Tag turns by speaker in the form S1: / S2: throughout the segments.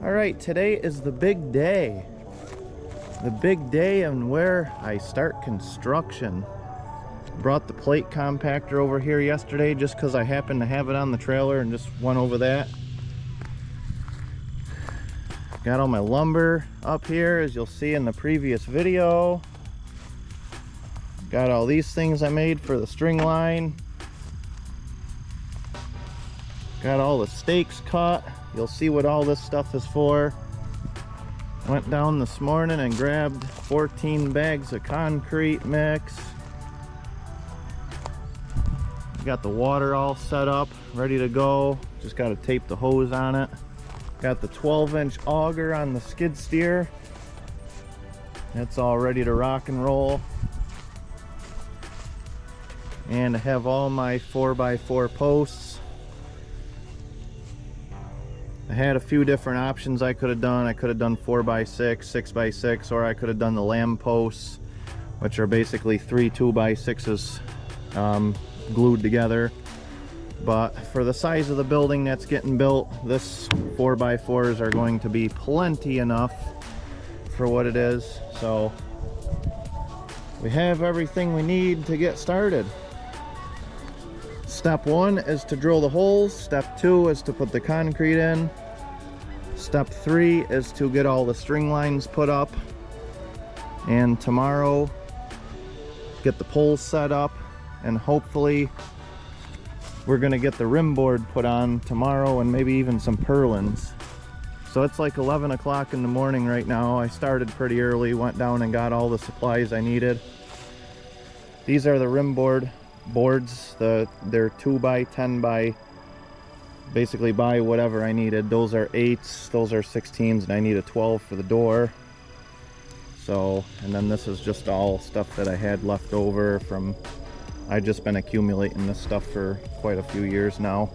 S1: All right, today is the big day. The big day and where I start construction. Brought the plate compactor over here yesterday just because I happened to have it on the trailer and just went over that. Got all my lumber up here, as you'll see in the previous video. Got all these things I made for the string line. Got all the stakes cut. You'll see what all this stuff is for. Went down this morning and grabbed 14 bags of concrete mix. Got the water all set up, ready to go. Just got to tape the hose on it. Got the 12-inch auger on the skid steer. That's all ready to rock and roll. And I have all my 4x4 posts. I had a few different options I could have done. I could have done 4x6, 6x6, or I could have done the lamb posts, which are basically 3 2x6s glued together. But for the size of the building that's getting built, this 4x4s are going to be plenty enough for what it is. So we have everything we need to get started. Step 1 is to drill the holes. Step 2 is to put the concrete in. Step 3 is to get all the string lines put up. And tomorrow, get the poles set up, and hopefully we're gonna get the rim board put on tomorrow and maybe even some purlins. So it's like 11 o'clock in the morning right now. I started pretty early, went down and got all the supplies I needed. These are the rim boards. They're 2 by 10 by, basically by whatever I needed. Those are 8s, those are 16s, and I need a 12 for the door. So, and then this is just all stuff that I had left over from, I've just been accumulating this stuff for quite a few years now.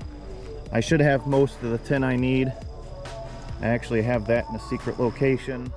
S1: I should have most of the tin I need. I actually have that in a secret location.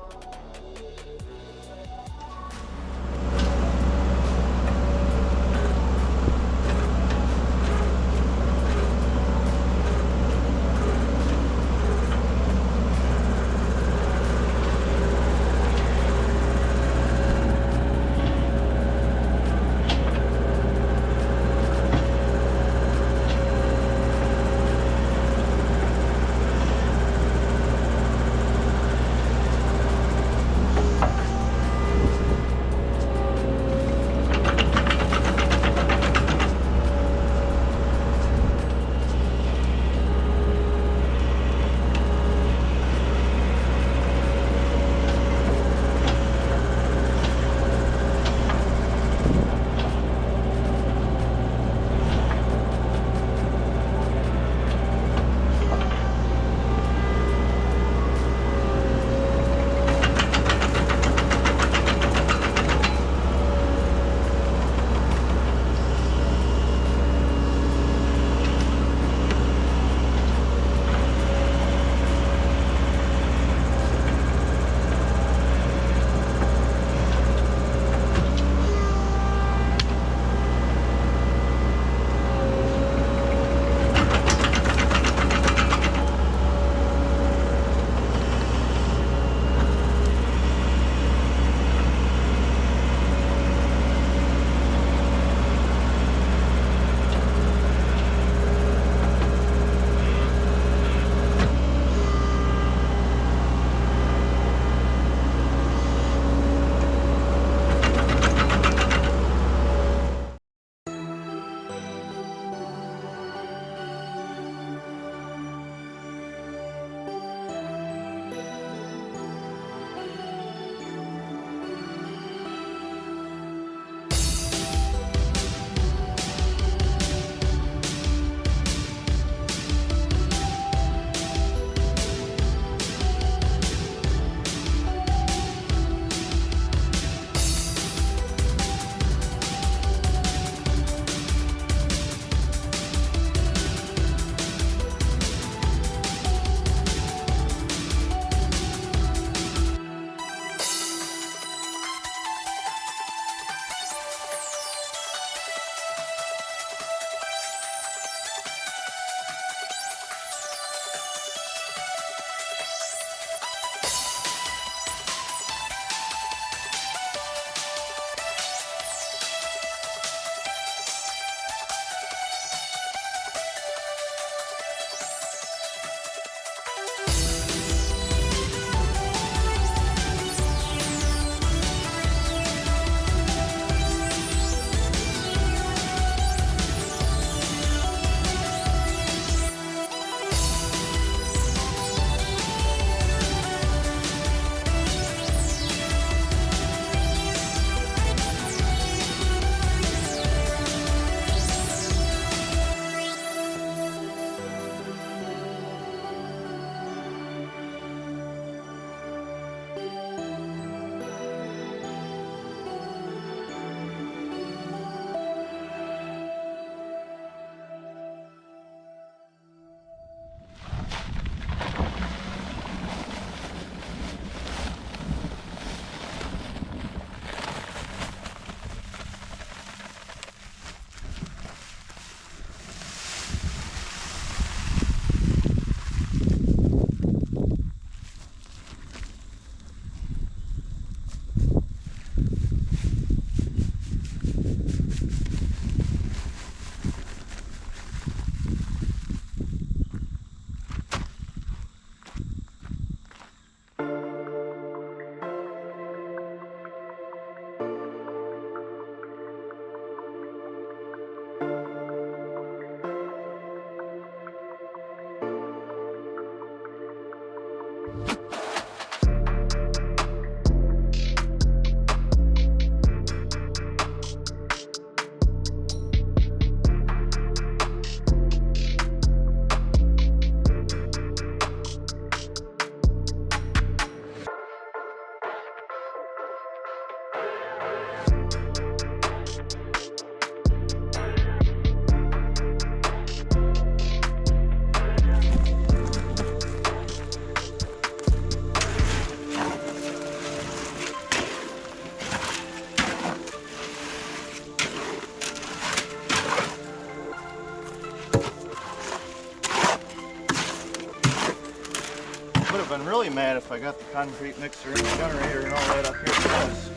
S1: have been really mad if I got the concrete mixer and the generator and all that up here close.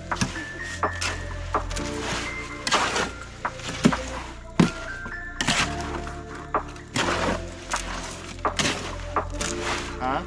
S1: Huh?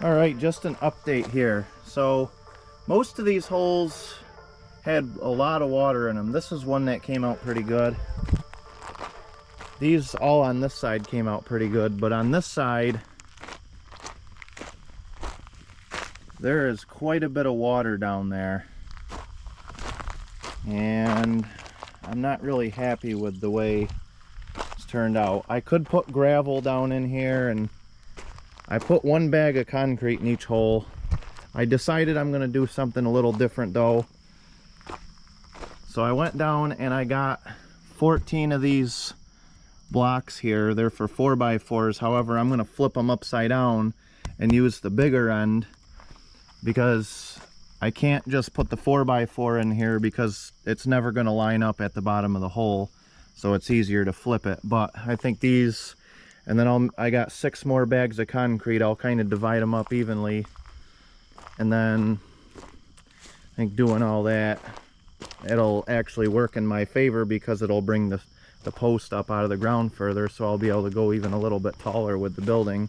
S1: All right, just an update here. So most of these holes had a lot of water in them. This is one that came out pretty good. These all on this side came out pretty good, but on this side there is quite a bit of water down there, and I'm not really happy with the way it's turned out. I could put gravel down in here, and I put one bag of concrete in each hole. I decided I'm going to do something a little different though. So I went down and I got 14 of these blocks here. They're for 4x4s. However, I'm going to flip them upside down and use the bigger end, because I can't just put the 4x4 in here because it's never going to line up at the bottom of the hole. So it's easier to flip it. But I think these, and then I got 6 more bags of concrete. I'll kind of divide them up evenly, and then I think doing all that, it'll actually work in my favor because it'll bring the post up out of the ground further, so I'll be able to go even a little bit taller with the building.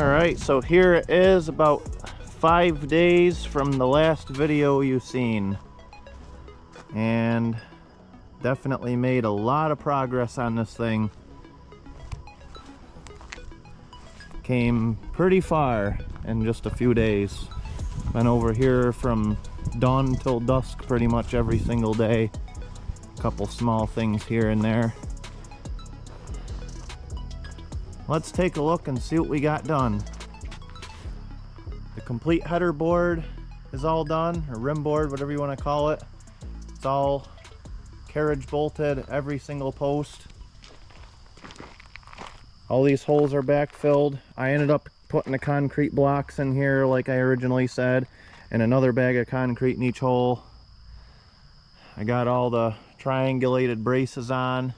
S1: All right, so here it is, about 5 days from the last video you've seen, and definitely made a lot of progress on this thing. Came pretty far in just a few days. Been over here from dawn till dusk pretty much every single day. A couple small things here and there. Let's take a look and see what we got done. The complete header board is all done, or rim board, whatever you want to call it. It's all carriage bolted, every single post. All these holes are backfilled. I ended up putting the concrete blocks in here like I originally said, and another bag of concrete in each hole. I got all the triangulated braces on.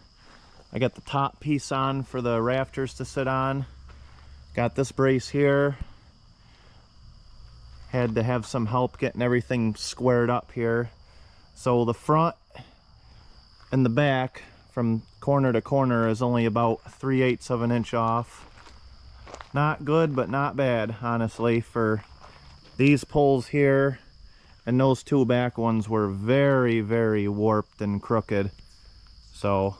S1: I got the top piece on for the rafters to sit on. Got this brace here. Had to have some help getting everything squared up here. So the front and the back from corner to corner is only about 3/8 of an inch off. Not good, but not bad, honestly, for these poles here. And those two back ones were very, very warped and crooked. So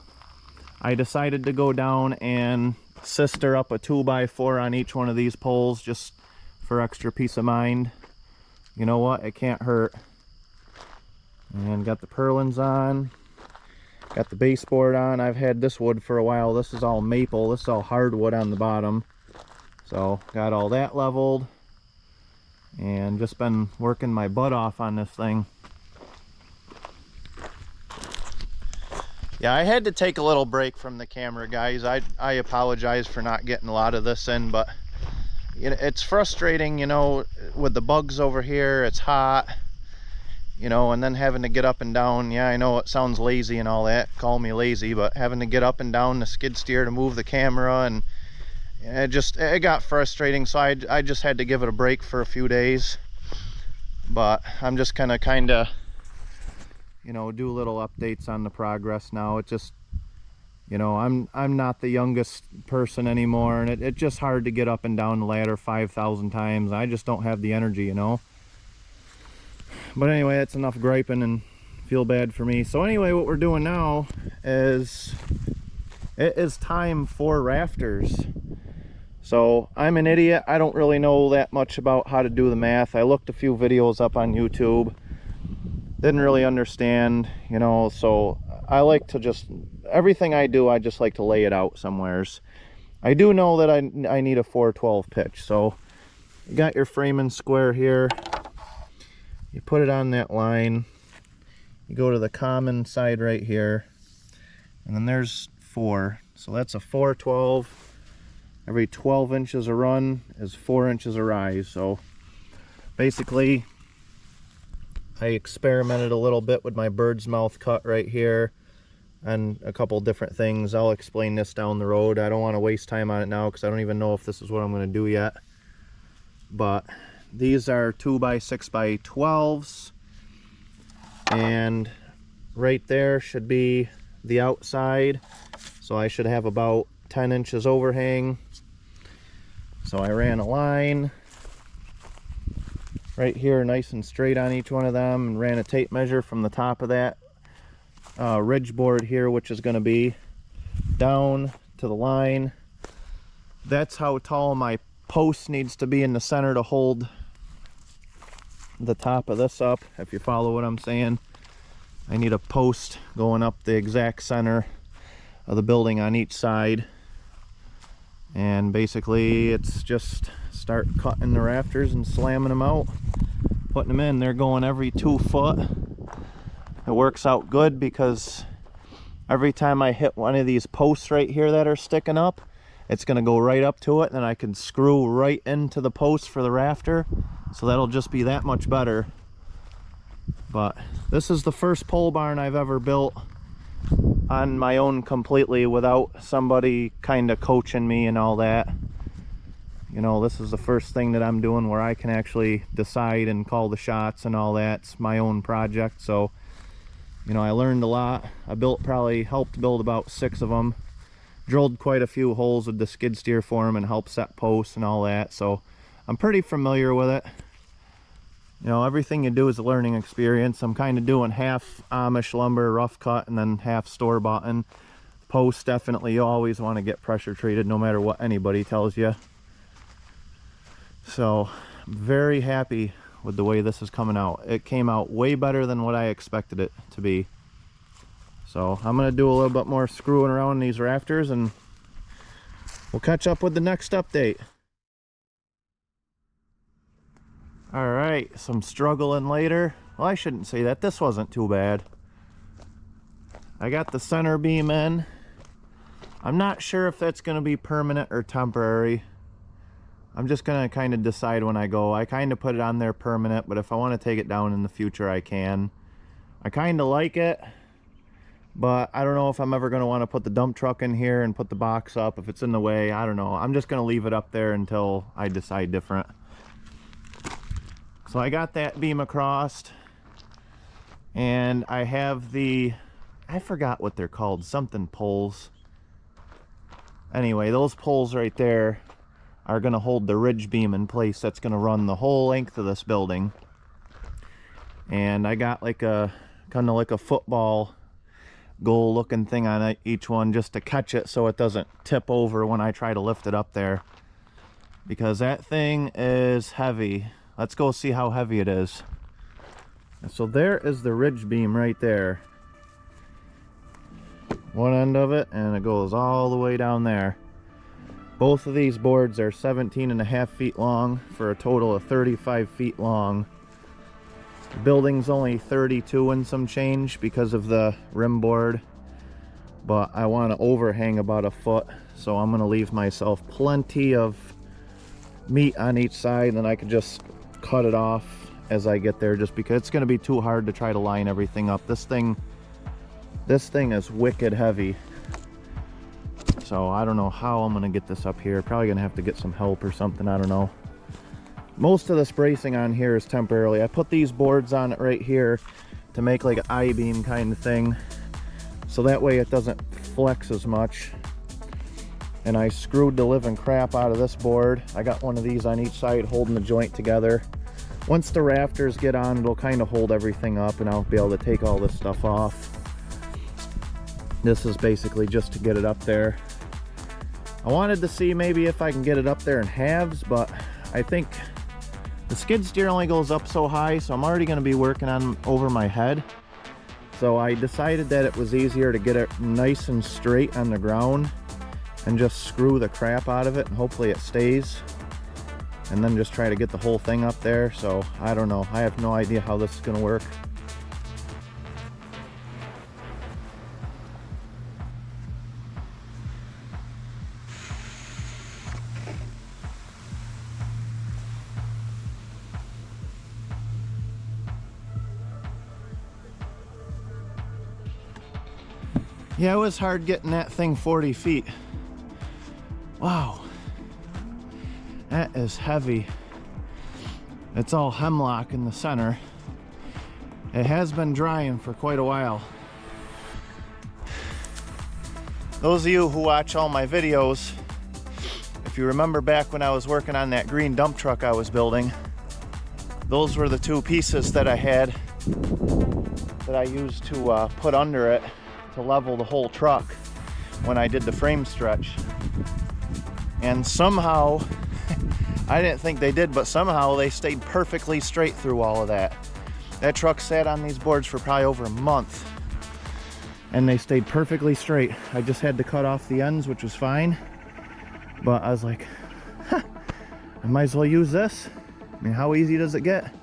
S1: I decided to go down and sister up a 2x4 on each one of these poles just for extra peace of mind. You know what? It can't hurt. And got the purlins on. Got the baseboard on. I've had this wood for a while. This is all maple. This is all hardwood on the bottom. So got all that leveled. And just been working my butt off on this thing. Yeah, I had to take a little break from the camera, guys. I apologize for not getting a lot of this in, but it's frustrating, you know, with the bugs over here. It's hot, you know, and then having to get up and down. Yeah, I know it sounds lazy and all that. Call me lazy, but having to get up and down the skid steer to move the camera, and it got frustrating. So I just had to give it a break for a few days. But I'm just kind of you know, do little updates on the progress now. It just, you know, I'm not the youngest person anymore, and it's just hard to get up and down the ladder 5,000 times. I just don't have the energy, you know. But anyway, that's enough griping, and feel bad for me. So anyway, what we're doing now is it is time for rafters. So I'm an idiot. I don't really know that much about how to do the math. I looked a few videos up on YouTube. Didn't really understand, you know, so I like to just, everything I do, I just like to lay it out somewheres. I do know that I need a 412 pitch. So you got your framing square here. You put it on that line. You go to the common side right here. And then there's 4. So that's a 412. Every 12 inches a run is 4 inches a rise. So basically, I experimented a little bit with my bird's mouth cut right here and a couple different things. I'll explain this down the road. I don't want to waste time on it now because I don't even know if this is what I'm going to do yet. But these are 2x6x12s, and right there should be the outside. So I should have about 10 inches overhang. So I ran a line right here nice and straight on each one of them, and ran a tape measure from the top of that ridge board here, which is going to be down to the line. That's how tall my post needs to be in the center to hold the top of this up, if you follow what I'm saying. I need a post going up the exact center of the building on each side, and basically it's just start cutting the rafters and slamming them out, putting them in. They're going every 2 foot. It works out good because every time I hit one of these posts right here that are sticking up, it's going to go right up to it, and then I can screw right into the post for the rafter. So that'll just be that much better. But this is the first pole barn I've ever built on my own completely without somebody kind of coaching me and all that. You know, this is the first thing that I'm doing where I can actually decide and call the shots and all that. It's my own project, so, you know, I learned a lot. I helped build about 6 of them. drilled quite a few holes with the skid steer for them and helped set posts and all that, so I'm pretty familiar with it. You know, everything you do is a learning experience. I'm kind of doing half Amish lumber, rough cut, and then half store-bought. And posts, definitely, you always want to get pressure treated no matter what anybody tells you. So I'm very happy with the way this is coming out. It came out way better than what I expected it to be. So I'm going to do a little bit more screwing around these rafters and we'll catch up with the next update. All right, some struggling later. Well, I shouldn't say that. This wasn't too bad. I got the center beam in. I'm not sure if that's going to be permanent or temporary. I'm just going to kind of decide when I go. I kind of put it on there permanent, but if I want to take it down in the future, I can. I kind of like it, but I don't know if I'm ever going to want to put the dump truck in here and put the box up. If it's in the way, I don't know. I'm just going to leave it up there until I decide different. So I got that beam across, and I have the, I forgot what they're called, something poles. Anyway, those poles right there are going to hold the ridge beam in place. That's going to run the whole length of this building. And I got like a kind of like a football goal looking thing on each one just to catch it so it doesn't tip over when I try to lift it up there, because that thing is heavy. Let's go see how heavy it is. So there is the ridge beam right there, one end of it, and it goes all the way down there. Both of these boards are 17.5 feet long for a total of 35 feet long. The building's only 32 and some change because of the rim board, but I want to overhang about a foot, so I'm going to leave myself plenty of meat on each side, and I could just cut it off as I get there, just because it's going to be too hard to try to line everything up. This thing is wicked heavy, so I don't know how I'm going to get this up here. Probably going to have to get some help or something, I don't know. Most of this bracing on here is temporarily. I put these boards on it right here to make like an I-beam kind of thing, so that way it doesn't flex as much. And I screwed the living crap out of this board. I got one of these on each side holding the joint together. Once the rafters get on, it'll kind of hold everything up and I'll be able to take all this stuff off. This is basically just to get it up there. I wanted to see maybe if I can get it up there in halves, but I think the skid steer only goes up so high, so I'm already going to be working on over my head. So I decided that it was easier to get it nice and straight on the ground and just screw the crap out of it, and hopefully it stays, and then just try to get the whole thing up there. So I don't know, I have no idea how this is going to work. Yeah, it was hard getting that thing 40 feet. Wow, that is heavy. It's all hemlock in the center. It has been drying for quite a while. Those of you who watch all my videos, if you remember back when I was working on that green dump truck I was building, those were the two pieces that I had that I used to put under it to level the whole truck when I did the frame stretch. And somehow, I didn't think they did, but somehow they stayed perfectly straight through all of that. That truck sat on these boards for probably over a month, and they stayed perfectly straight. I just had to cut off the ends, which was fine, but I was like, huh, I might as well use this. I mean, how easy does it get?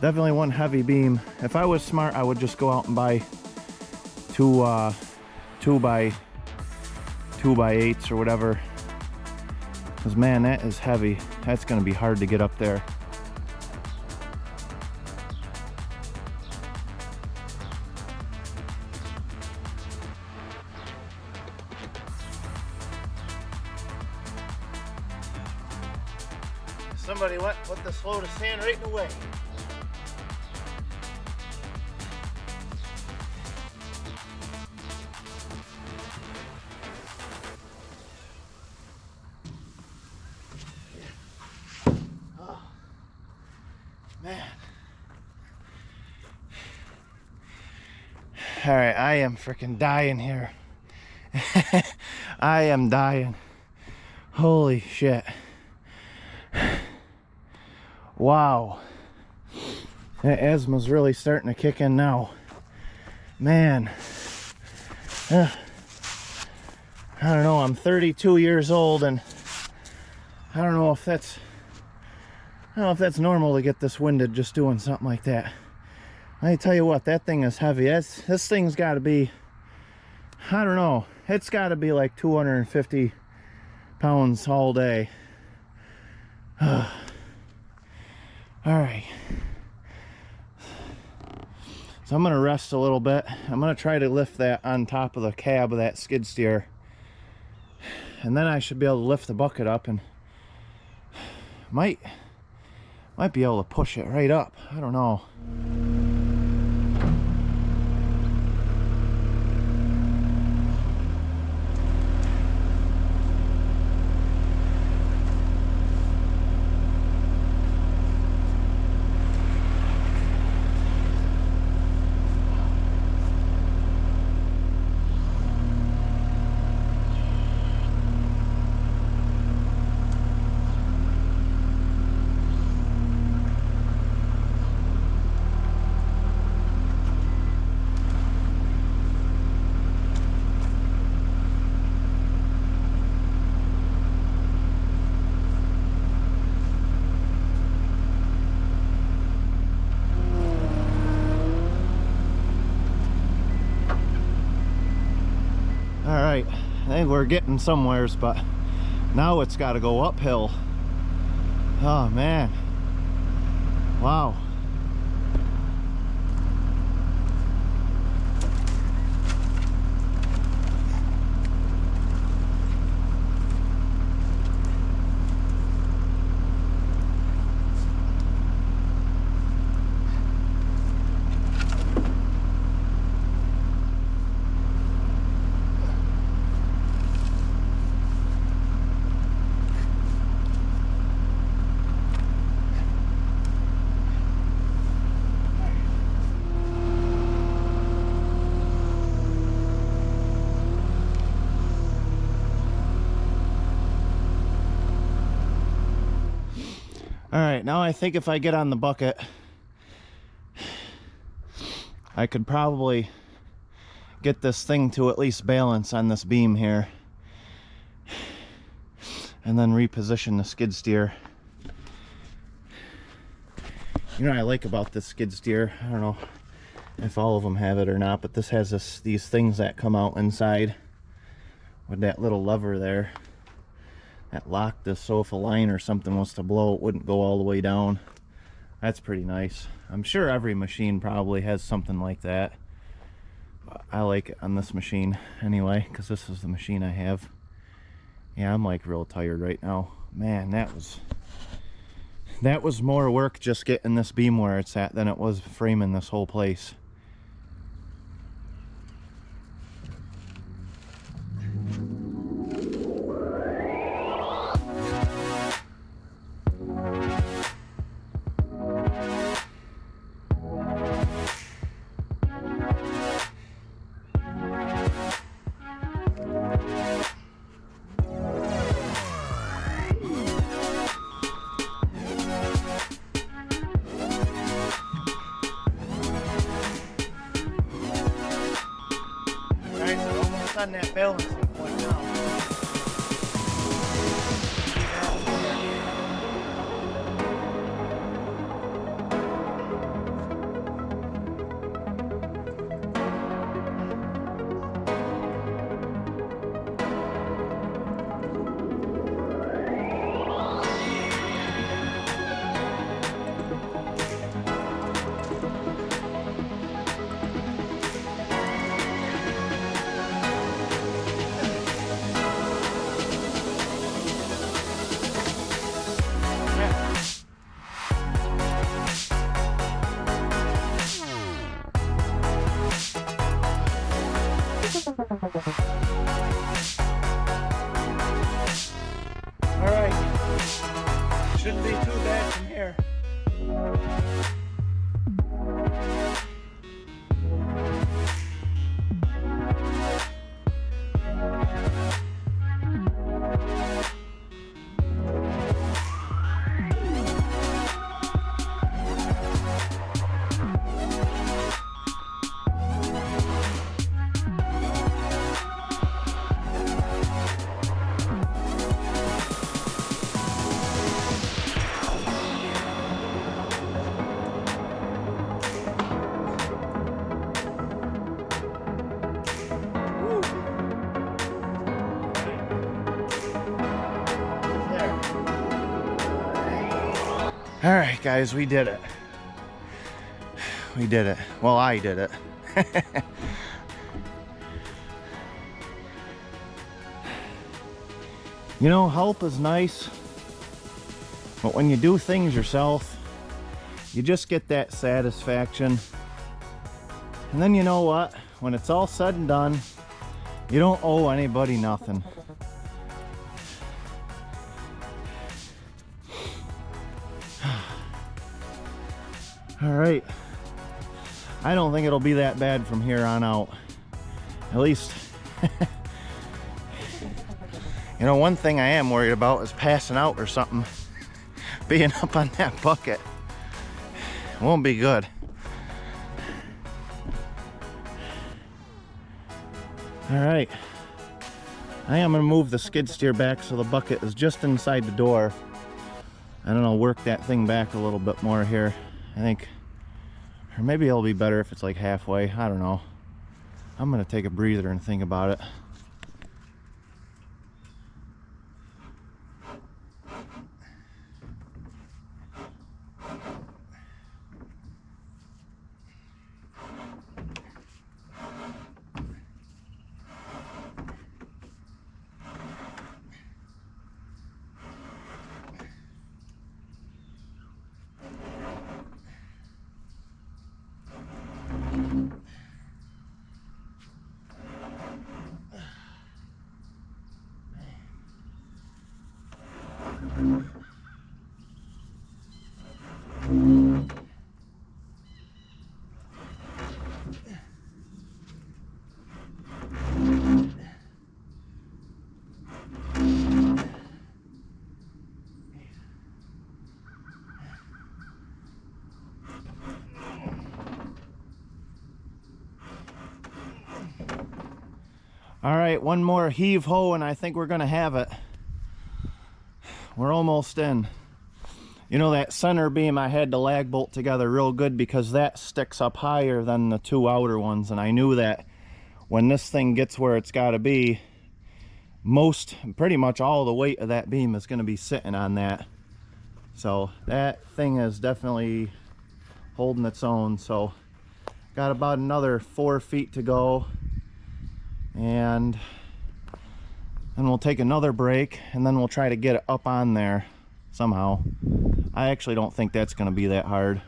S1: Definitely one heavy beam. If I was smart, I would just go out and buy two by 8s or whatever. Because man, that is heavy. That's going to be hard to get up there. Somebody went and put this load of sand right in the way. All right, I am freaking dying here. I am dying. Holy shit. Wow. That asthma's really starting to kick in now. Man. I don't know, I'm 32 years old and I don't know if that's normal to get this winded just doing something like that. I tell you what, that thing is heavy. This thing's got to be, I don't know, it's got to be like 250 pounds all day. All right. So I'm going to rest a little bit. I'm going to try to lift that on top of the cab of that skid steer. And then I should be able to lift the bucket up and might be able to push it right up. I don't know. Alright, I think we're getting somewheres, but now it's got to go uphill. Oh man. Wow. Alright, now I think if I get on the bucket, I could probably get this thing to at least balance on this beam here. And then reposition the skid steer. You know what I like about this skid steer? I don't know if all of them have it or not, but this has these things that come out inside with that little lever there that lock this, so if a line or something was to blow, it wouldn't go all the way down. That's pretty nice. I'm sure every machine probably has something like that. I like it on this machine anyway, because this is the machine I have. Yeah, I'm like real tired right now. Man, that was more work just getting this beam where it's at than it was framing this whole place. On that balancing point now. All right, guys, we did it. We did it. Well, I did it. You know, help is nice, but when you do things yourself, you just get that satisfaction. And then you know what? When it's all said and done, you don't owe anybody nothing. All right. I don't think it'll be that bad from here on out. At least, you know, one thing I am worried about is passing out or something. Being up on that bucket won't be good. All right. I am gonna move the skid steer back so the bucket is just inside the door. And then I'll work that thing back a little bit more here. I think, or maybe it'll be better if it's like halfway. I don't know. I'm gonna take a breather and think about it. All right, one more heave ho and I think we're gonna have it. We're almost in. You know, that center beam, I had to lag bolt together real good because that sticks up higher than the two outer ones, and I knew that when this thing gets where it's got to be, pretty much all the weight of that beam is going to be sitting on that. So that thing is definitely holding its own. So got about another 4 feet to go, and then we'll take another break, and then we'll try to get it up on there somehow. I actually don't think that's going to be that hard.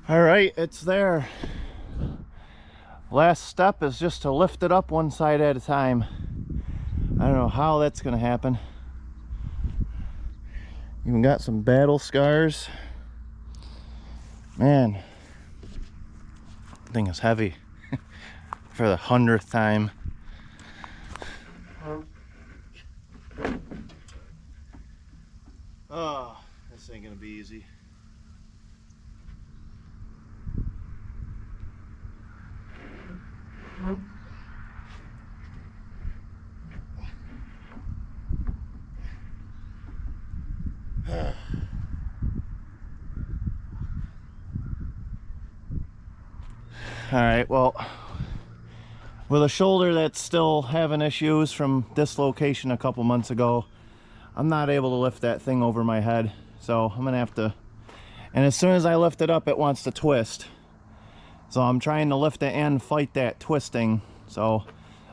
S1: All right, it's there. Last step is just to lift it up one side at a time. I don't know how that's gonna happen. Even got some battle scars. Man, thing is heavy for the 100th time. Oh, this ain't gonna be easy. All right, well, with a shoulder that's still having issues from dislocation a couple months ago, I'm not able to lift that thing over my head. So I'm gonna have to, and as soon as I lift it up, it wants to twist. So I'm trying to lift it and fight that twisting. So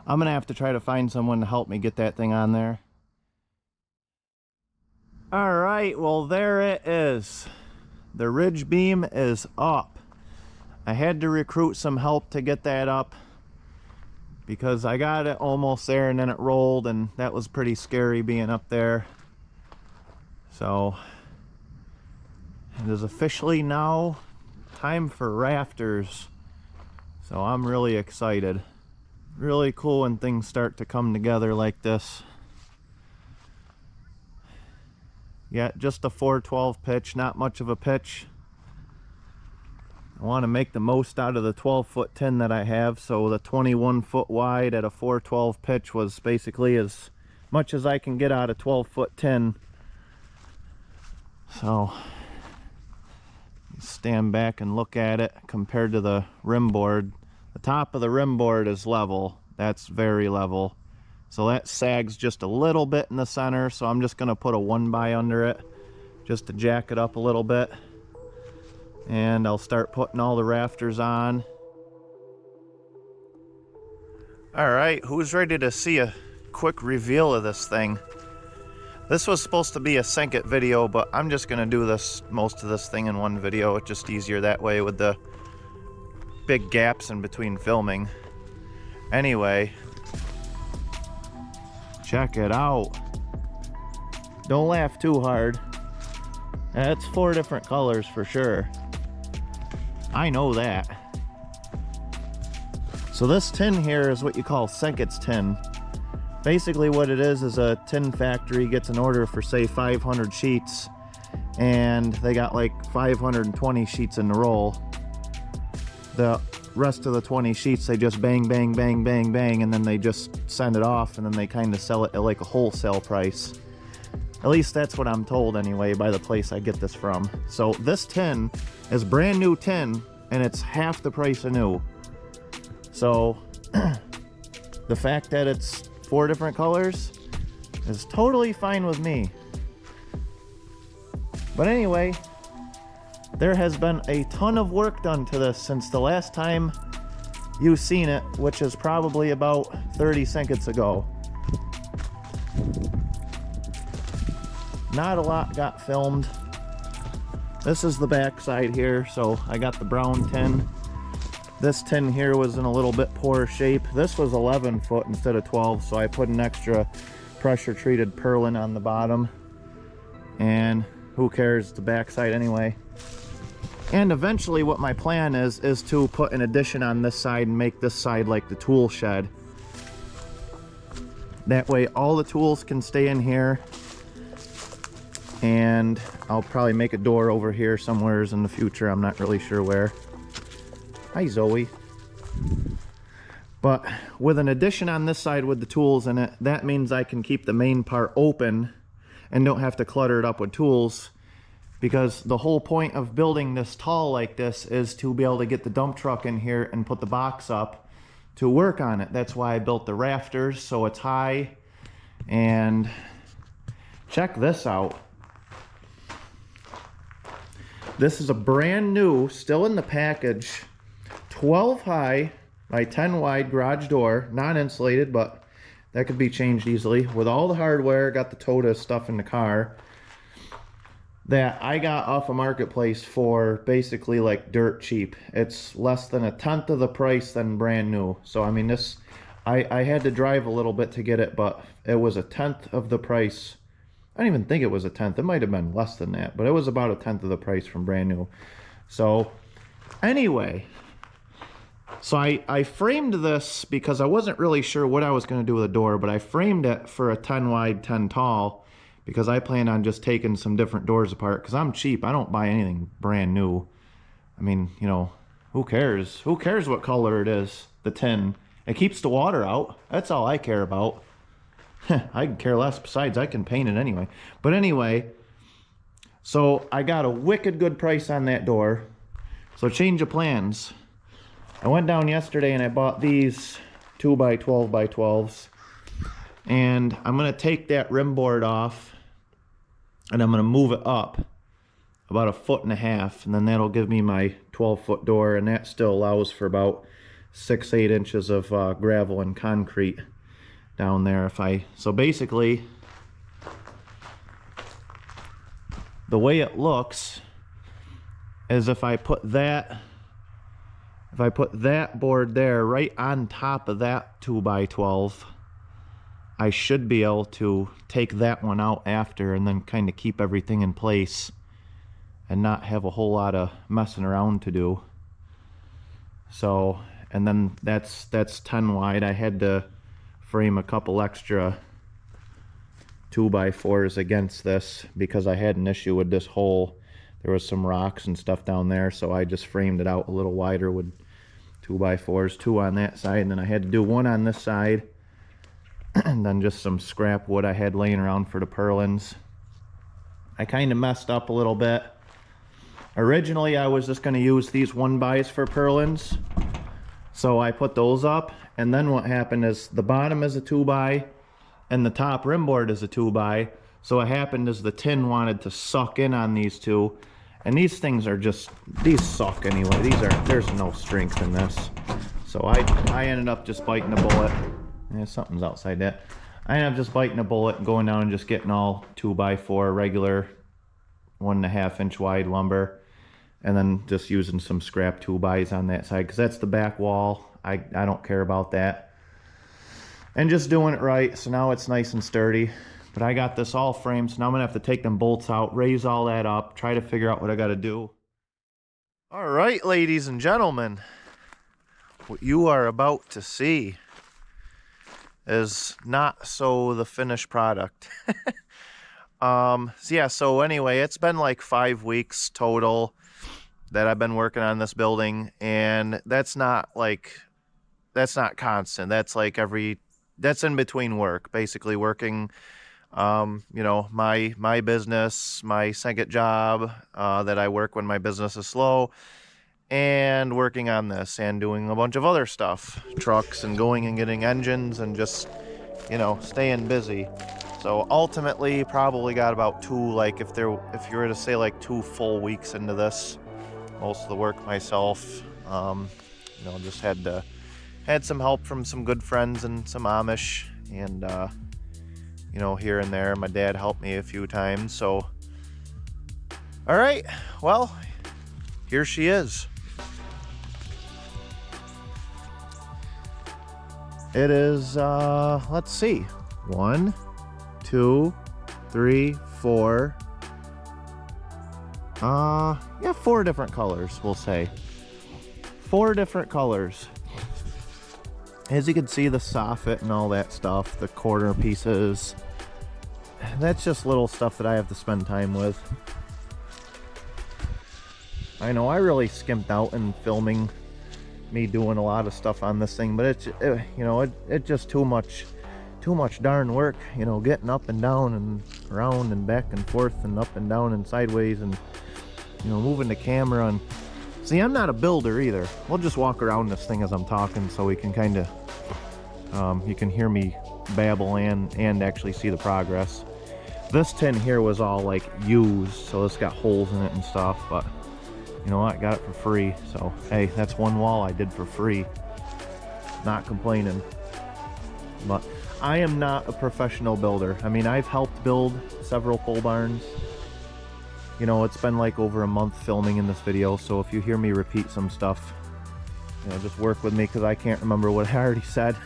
S1: I'm gonna have to try to find someone to help me get that thing on there. All right, well, there it is. The ridge beam is up. I had to recruit some help to get that up because I got it almost there and then it rolled, and that was pretty scary being up there. So it is officially now time for rafters. So I'm really excited. Really cool when things start to come together like this. Yeah, just a 412 pitch, not much of a pitch. I want to make the most out of the 12-foot tin that I have, so the 21 foot wide at a 412 pitch was basically as much as I can get out of 12-foot tin. So stand back and look at it compared to the rim board. The top of the rim board is level. That's very level. So that sags just a little bit in the center, so I'm just going to put a 1x under it just to jack it up a little bit. And I'll start putting all the rafters on. Alright, who's ready to see a quick reveal of this thing? This was supposed to be a sink it video, but I'm just going to do most of this thing in one video. It's just easier that way with the big gaps in between filming. Anyway, check it out. Don't laugh too hard. That's 4 different colors for sure. I know that. So this tin here is what you call Senket's tin. Basically what it is a tin factory gets an order for say 500 sheets, and they got like 520 sheets in the roll. The rest of the 20 sheets they just bang, bang, bang, bang, bang, and then they just send it off, and then they kind of sell it at like a wholesale price. At least that's what I'm told anyway by the place I get this from. So this tin is brand new tin, and it's half the price of new. So the fact that it's 4 different colors is totally fine with me. But anyway, there has been a ton of work done to this since the last time you've seen it, which is probably about 30 seconds ago. Not a lot got filmed. This is the back side here, so I got the brown tin. This tin here was in a little bit poorer shape. This was 11 foot instead of 12, so I put an extra pressure treated purlin on the bottom. And who cares, the back side anyway. And eventually what my plan is to put an addition on this side and make this side like the tool shed. That way all the tools can stay in here. And I'll probably make a door over here somewheres in the future. I'm not really sure where. Hi, Zoe. But with an addition on this side with the tools in it, that means I can keep the main part open and don't have to clutter it up with tools. Because the whole point of building this tall like this is to be able to get the dump truck in here and put the box up to work on it. That's why I built the rafters so it's high. And check this out. This is a brand new, still in the package, 12 high by 10 wide garage door, non-insulated, but that could be changed easily. With all the hardware, got the Toda stuff in the car, that I got off a marketplace for basically like dirt cheap. It's less than 1/10 of the price than brand new. So I mean, this, I had to drive a little bit to get it, but it was 1/10 of the price. I don't even think it was 1/10. It might have been less than that, but it was about 1/10 of the price from brand new. So anyway, so I framed this because I wasn't really sure what I was going to do with the door, but I framed it for a 10 wide, 10 tall, because I planned on just taking some different doors apart, because I'm cheap. I don't buy anything brand new. I mean, you know, who cares? Who cares what color it is, the tin? It keeps the water out. That's all I care about. I can care less. Besides, I can paint it anyway. But anyway, so I got a wicked good price on that door. So change of plans. I went down yesterday and I bought these 2x12x12s. And I'm going to take that rim board off and I'm going to move it up about 1.5 feet. And then that'll give me my 12-foot door. And that still allows for about 6-8 inches of gravel and concrete down there. So basically, the way it looks is if I put that board there right on top of that 2x12, I should be able to take that one out after and then kind of keep everything in place and not have a whole lot of messing around to do. So and then that's 10 wide. I had to frame a couple extra 2x4s against this because I had an issue with this hole. There was some rocks and stuff down there, so I just framed it out a little wider with 2x4s, 2 on that side, and then I had to do 1 on this side, and then just some scrap wood I had laying around for the purlins. I kind of messed up a little bit. Originally, I was just going to use these 1xs for purlins, so I put those up, and then what happened is the bottom is a 2x, and the top rim board is a 2x, so what happened is the tin wanted to suck in on these two, and these things are just, these suck anyway. There's no strength in this. So I ended up just biting the bullet. Yeah, something's outside that. I ended up just biting a bullet and going down and just getting all 2x4 regular 1.5 inch wide lumber, and then just using some scrap 2xs on that side because that's the back wall. I don't care about that, and just doing it right. So now it's nice and sturdy. But I got this all framed, so now I'm gonna have to take them bolts out, raise all that up, try to figure out what I gotta do. All right, ladies and gentlemen, what you are about to see is not so the finished product. So anyway, it's been like 5 weeks total that I've been working on this building, and that's not constant. That's like that's in between work, basically working, you know, my business, my second job that I work when my business is slow, and working on this and doing a bunch of other stuff, trucks and going and getting engines and just, you know, staying busy. So ultimately probably got about 2, like if you were to say like 2 full weeks into this, most of the work myself. You know, just had some help from some good friends and some Amish, and you know, here and there. My dad helped me a few times. So all right, well, here she is. It is let's see, 1, 2, 3, 4, yeah, 4 different colors, we'll say. 4 different colors. As you can see, the soffit and all that stuff, the corner pieces, that's just little stuff that I have to spend time with. I know I really skimped out in filming me doing a lot of stuff on this thing, but it's just too much darn work, you know, getting up and down and around and back and forth and up and down and sideways, and, you know, moving the camera. And see, I'm not a builder either. We'll just walk around this thing as I'm talking so we can kind of, you can hear me babble and actually see the progress. This tin here was all like used, so it's got holes in it and stuff, but you know what, I got it for free. So hey, that's one wall I did for free. Not complaining. But I am not a professional builder. I mean, I've helped build several pole barns. You know, it's been like over a month filming in this video, so if you hear me repeat some stuff, you know, just work with me because I can't remember what I already said.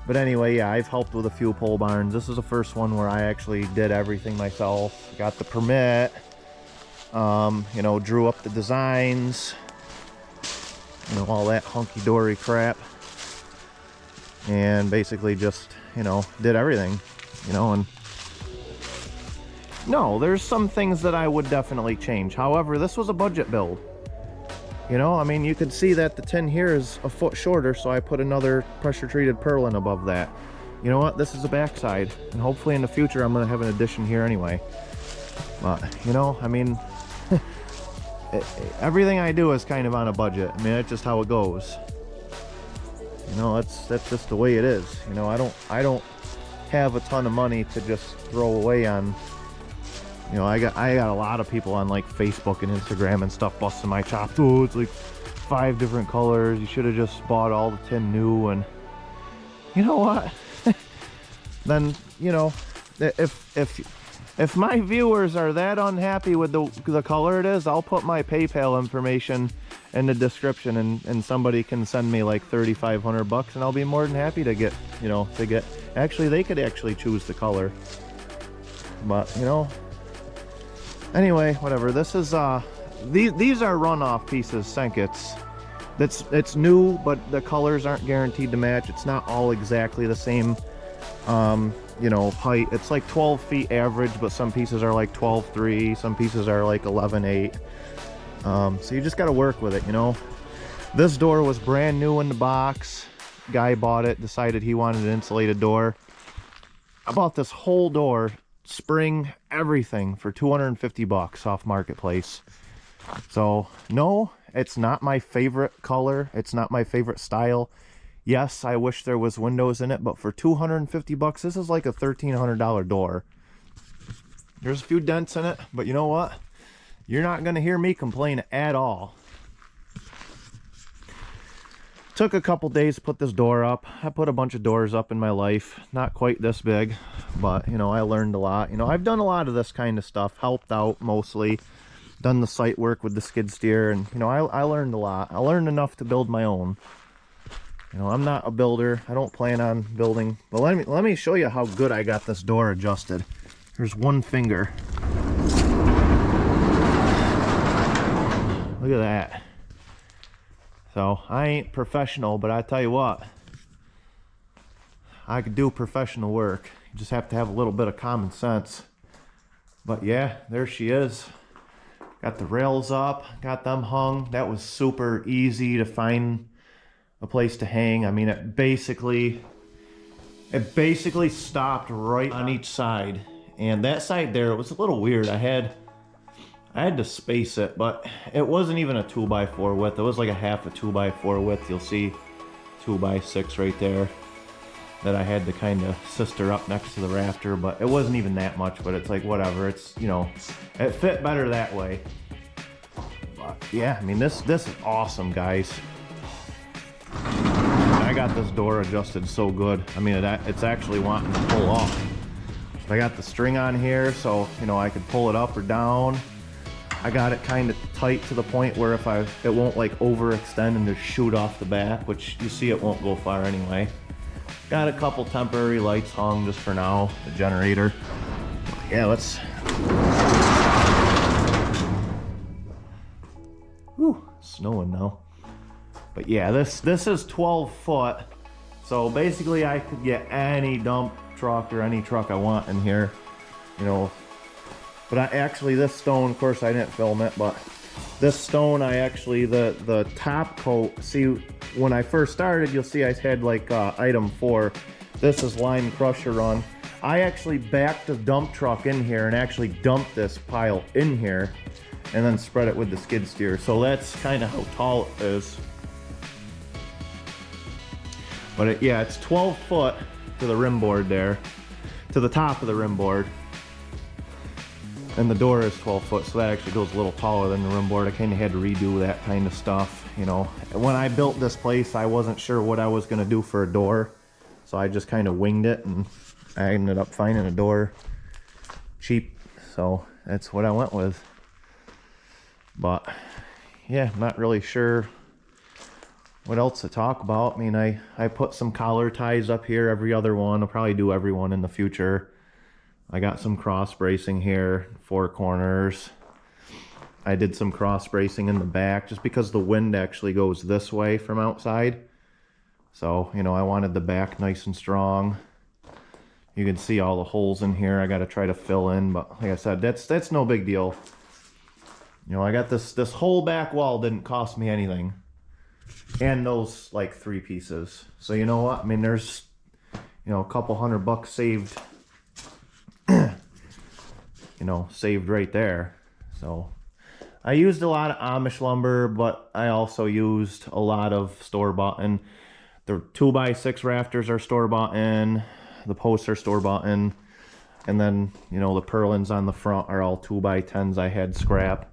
S1: But anyway, yeah, I've helped with a few pole barns. This is the first one where I actually did everything myself. Got the permit, you know, drew up the designs, you know, all that hunky-dory crap. And basically just, you know, did everything, you know. And no, there's some things that I would definitely change. However, this was a budget build. You know, I mean, you can see that the tin here is a foot shorter, so I put another pressure treated purlin above that. You know what? This is the backside, and hopefully in the future I'm going to have an addition here anyway. But, you know, I mean, everything I do is kind of on a budget. I mean, that's just how it goes. You know, that's just the way it is. You know, I don't have a ton of money to just throw away on. You know, I got a lot of people on like Facebook and Instagram and stuff busting my chops. Oh, it's like 5 different colors. You should have just bought all the tin new. And you know what? Then, you know, if my viewers are that unhappy with the color it is, I'll put my PayPal information in the description, and somebody can send me like $3,500 and I'll be more than happy to get, you know, actually they could actually choose the color. But, you know, anyway, whatever. This is these are runoff pieces, Senkits. it's new, but the colors aren't guaranteed to match. It's not all exactly the same, you know, height. It's like 12 feet average, but some pieces are like 12.3, some pieces are like 11.8. So you just got to work with it, you know. This door was brand new in the box. Guy bought it, decided he wanted an insulated door. I bought this whole door, spring, everything, for 250 bucks off Marketplace. So no, it's not my favorite color. It's not my favorite style. Yes, I wish there was windows in it, but for 250 bucks, this is like a $1,300 door. There's a few dents in it, but you know what? You're not going to hear me complain at all. Took a couple days to put this door up. I put a bunch of doors up in my life. Not quite this big, but you know, I learned a lot. You know, I've done a lot of this kind of stuff, helped out mostly. Done the site work with the skid steer, and you know, I learned a lot. I learned enough to build my own. You know, I'm not a builder. I don't plan on building. But let me show you how good I got this door adjusted. Here's one finger. Look at that. So I ain't professional, but I tell you what, I could do professional work. You just have to have a little bit of common sense. But yeah, there she is. Got the rails up, got them hung. That was super easy to find a place to hang. I mean, it basically stopped right on each side. And that side there, it was a little weird. I had to space it, but it wasn't even a 2x4 width. It was like a half a 2x4 width. You'll see 2x6 right there that I had to kind of sister up next to the rafter, but it wasn't even that much. But it's like, whatever. It's, you know, it fit better that way. But yeah, I mean, this is awesome, guys. I got this door adjusted so good. I mean, it's actually wanting to pull off. I got the string on here, so you know, I could pull it up or down. I got it kind of tight to the point where it won't like overextend and just shoot off the back, which you see it won't go far anyway. Got a couple temporary lights hung just for now, the generator. Yeah, let's... Whew, snowing now. But yeah, this is 12 foot. So basically I could get any dump truck or any truck I want in here, you know. But this stone, of course I didn't film it, but this stone, the top coat, see, when I first started, you'll see I had like item 4. This is lime crusher run. I actually backed a dump truck in here and actually dumped this pile in here and then spread it with the skid steer. So that's kind of how tall it is. But yeah, it's 12 foot to the rim board there, to the top of the rim board. And the door is 12 foot, so that actually goes a little taller than the rim board. I kind of had to redo that kind of stuff, you know. When I built this place, I wasn't sure what I was going to do for a door, so I just kind of winged it, and I ended up finding a door cheap, so that's what I went with. But yeah, I'm not really sure what else to talk about. I mean, I put some collar ties up here, every other one. I'll probably do every one in the future. I got some cross bracing here, 4 corners. I did some cross bracing in the back just because the wind actually goes this way from outside. So, you know, I wanted the back nice and strong. You can see all the holes in here I got to try to fill in, but like I said, that's no big deal. You know, I got this whole back wall didn't cost me anything. And those like 3 pieces. So you know what? I mean, there's, you know, a couple $100 saved. You know, saved right there. So I used a lot of Amish lumber, but I also used a lot of store-bought. And the 2x6 rafters are store-bought in, the posts are store-bought in, and then, you know, the purlins on the front are all 2x10s I had scrap.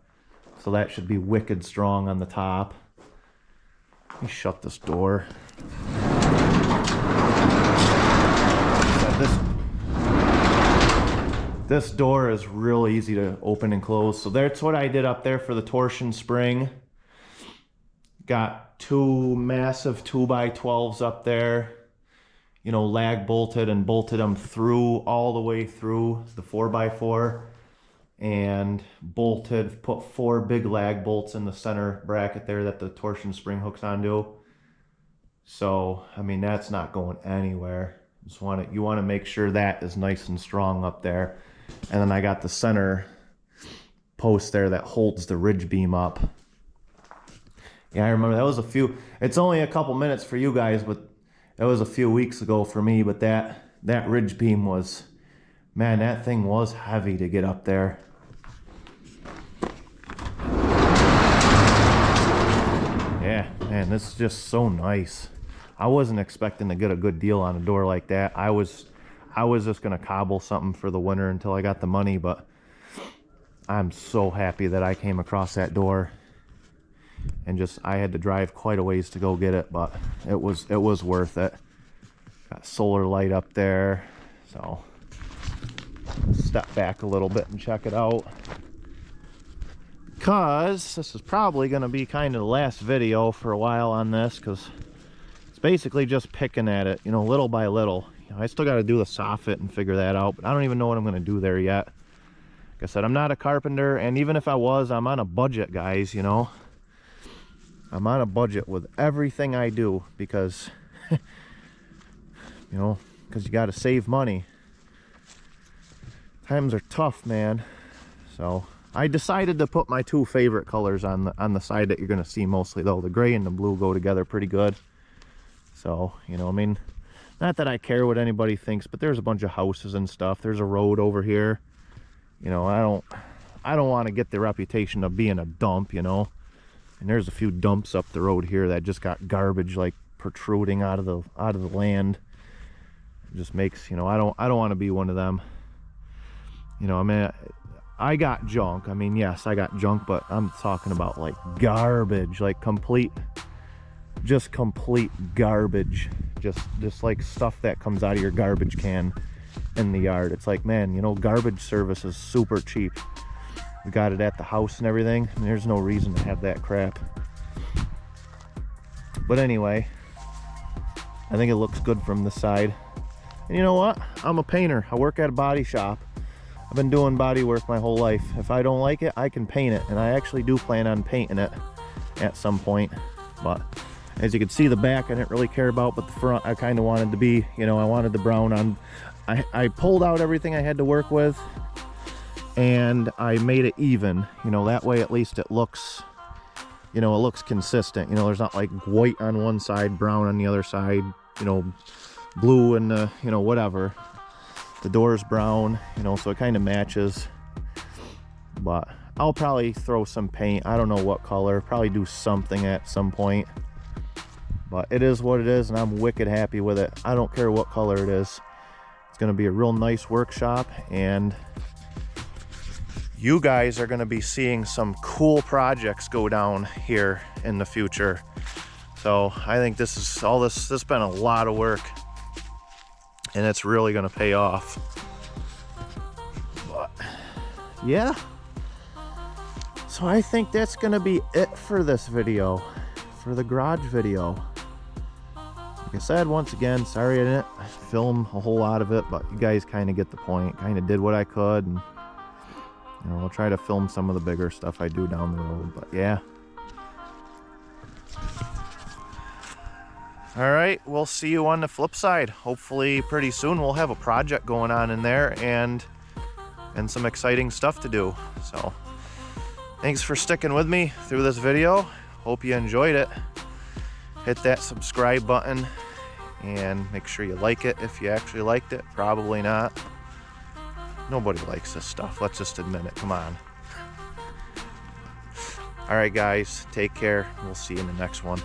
S1: So that should be wicked strong on the top. Let me shut this door. This door is real easy to open and close. So that's what I did up there for the torsion spring. Got 2 massive 2x12s up there. You know, lag bolted and bolted them through, all the way through the 4x4. and bolted, put 4 big lag bolts in the center bracket there that the torsion spring hooks onto. So, I mean, that's not going anywhere. You want to make sure that is nice and strong up there. And then I got the center post there that holds the ridge beam up. Yeah, I remember that was it's only a couple minutes for you guys, but that was a few weeks ago for me. But that ridge beam was, man, that thing was heavy to get up there. Yeah, man, this is just so nice. I wasn't expecting to get a good deal on a door like that. I was just gonna cobble something for the winter until I got the money, but I'm so happy that I came across that door. And I had to drive quite a ways to go get it, but it was worth it. Got solar light up there, so step back a little bit and check it out, because this is probably going to be kind of the last video for a while on this, because it's basically just picking at it, you know, little by little. You know, I still got to do the soffit and figure that out, but I don't even know what I'm going to do there yet. Like I said, I'm not a carpenter, and even if I was, I'm on a budget, guys, you know. I'm on a budget with everything I do, because you know, because you got to save money. Times are tough, man. So I decided to put my 2 favorite colors on the side that you're going to see mostly, though. The gray and the blue go together pretty good. So, you know, I mean, not that I care what anybody thinks, but there's a bunch of houses and stuff. There's a road over here. You know, I don't want to get the reputation of being a dump, you know. And there's a few dumps up the road here that just got garbage like protruding out of the land. It just makes, you know, I don't want to be one of them. You know, I mean, I got junk. I mean, yes, I got junk, but I'm talking about like garbage, like complete garbage. Just like stuff that comes out of your garbage can in the yard. It's like, man, you know, garbage service is super cheap. We got it at the house and everything, and there's no reason to have that crap. But anyway, I think it looks good from the side. And you know what? I'm a painter. I work at a body shop. I've been doing body work my whole life. If I don't like it, I can paint it, and I actually do plan on painting it at some point. But as you can see, the back I didn't really care about, but the front I kind of wanted to be, you know, I wanted the brown on. I pulled out everything I had to work with, and I made it even, you know, that way at least it looks, you know, it looks consistent. You know, there's not like white on one side, brown on the other side, you know, blue and you know, whatever. The door's brown, you know, so it kind of matches. But I'll probably throw some paint, I don't know what color, probably do something at some point. But it is what it is, and I'm wicked happy with it. I don't care what color it is. It's gonna be a real nice workshop, and you guys are going to be seeing some cool projects go down here in the future. So I think this has been a lot of work, and it's really going to pay off. But yeah, so I think that's going to be it for this video, for the garage video. Like I said, once again, sorry I didn't film a whole lot of it, but you guys kind of get the point. Kind of did what I could, and you know, I'll try to film some of the bigger stuff I do down the road, but yeah. All right, we'll see you on the flip side. Hopefully pretty soon we'll have a project going on in there and some exciting stuff to do. So thanks for sticking with me through this video. Hope you enjoyed it. Hit that subscribe button and make sure you like it if you actually liked it. Probably not. Nobody likes this stuff. Let's just admit it. Come on. All right, guys. Take care. We'll see you in the next one.